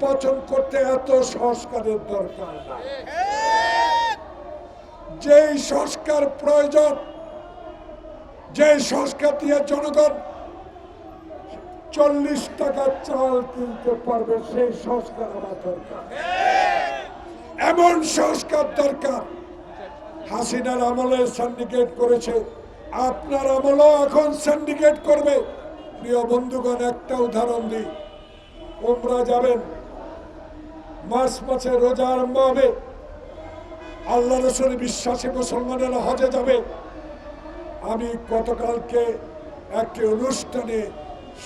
নির্বাচন করতে এত সংস্কারের দরকার নাই। যেই সংস্কার প্রয়োজন, যে সংস্কার দিয়ে জনগণ 40 টাকা চাল কিনতে পারবে, সেই সংস্কার আমার দরকার। এমন সংস্কার দরকার। হাসিনার আমলে সিন্ডিকেট করেছে, আপনার আমলেও এখন সিন্ডিকেট করবে। প্রিয় বন্ধুগণ, একটা উদাহরণ দিই। উমরা যাবেন, মার্চ মাসে রোজা আরম্ভ হবে, আল্লাহ রসুলের বিশ্বাসী মুসলমানেরা হজে যাবে। আমি গতকালকে একটি অনুষ্ঠানে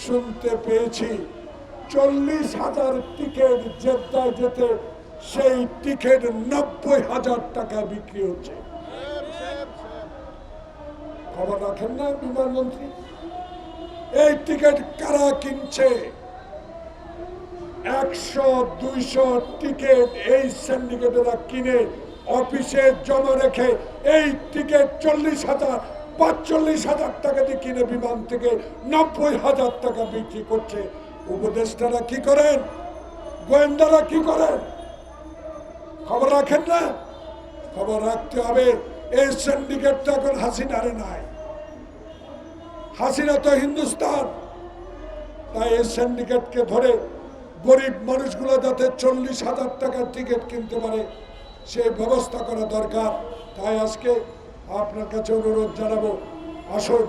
শুনতে পেয়েছি 40,000 টিকিট জেদ্দায় যেতে, সেই টিকিট 90,000 টাকা বিক্রি হচ্ছে। খবর রাখেন না বিমানমন্ত্রী? এই টিকিট কারা কিনছে? 100-200 টিকিট এই সিন্ডিকেটরা কিনে অফিসে জমা রেখে এই টিকিট 40,000-45,000 টাকা দিয়ে কিনে বিমান থেকে 90,000 টাকা বিক্রি করছে। উপদেষ্টারা কি করেন? গোয়েন্দারা কি করেন? খবর রাখেন না? খবর রাখতে হবে। এই সিন্ডিকেটটা এখন হাসিনারে নাই। হাসিনা তো হিন্দুস্তান। তাই এই সিন্ডিকেটকে ধরে গরিব মানুষগুলো যাতে 40,000 টাকার টিকিট কিনতে পারে, সেই ব্যবস্থা করা দরকার। তাই আজকে আপনার কাছে অনুরোধ জানাবো, আসুন,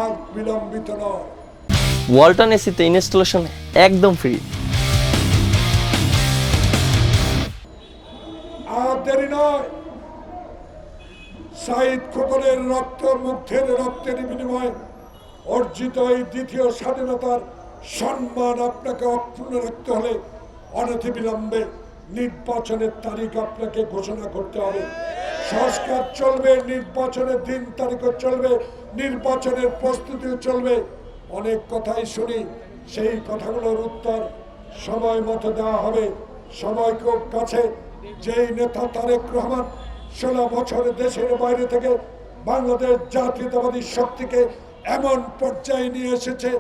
আর বিলম্বিত নয়। ওয়ালটন এসিতে ইনস্টলেশন একদম ফ্রি। আর দেরি নয়। শহীদ খোকনের রক্ত, মুগ্ধের রক্তের বিনিময়ে অর্জিত এই দ্বিতীয় স্বাধীনতার সম্মান আপনাকে অক্ষুণ্ণ রাখতে হলে অনতিবিলম্বে নির্বাচনের তারিখ আপনাকে ঘোষণা করতে হবে। সংস্কার চলবে, নির্বাচনের দিন তারিখও চলবে, নির্বাচনের প্রস্তুতিও চলবে। অনেক কথাই শুনি, সেই কথাগুলোর উত্তর সময় মতো দেওয়া হবে। সময় খুব কাছে। যেই নেতা তারেক রহমান 16 বছরে দেশের বাইরে থেকে বাংলাদেশ জাতীয়তাবাদী শক্তিকে এমন পর্যায়ে নিয়ে এসেছে,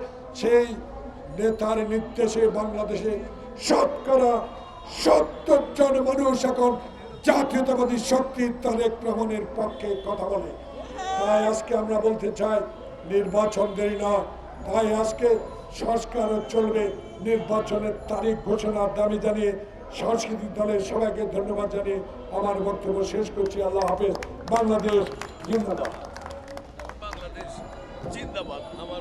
সেই নেতার নির্দেশে বাংলাদেশে শতকরা 70 জন মানুষ এখন জাতীয়তাবাদী শক্তি তারেক রহমানের পক্ষে কথা বলে। তাই আজকে আমরা বলতে চাই, নির্বাচন দেরি নয়। তাই আজকে সংস্কারও চলবে। নির্বাচনের তারিখ ঘোষণার দাবি জানিয়ে সংস্কৃতি দলের সবাইকে ধন্যবাদ জানিয়ে আমার বক্তব্য শেষ করছি। আল্লাহ হাফেজ। বাংলাদেশ জিন্দাবাদ। বাংলাদেশ জিন্দাবাদ। আমার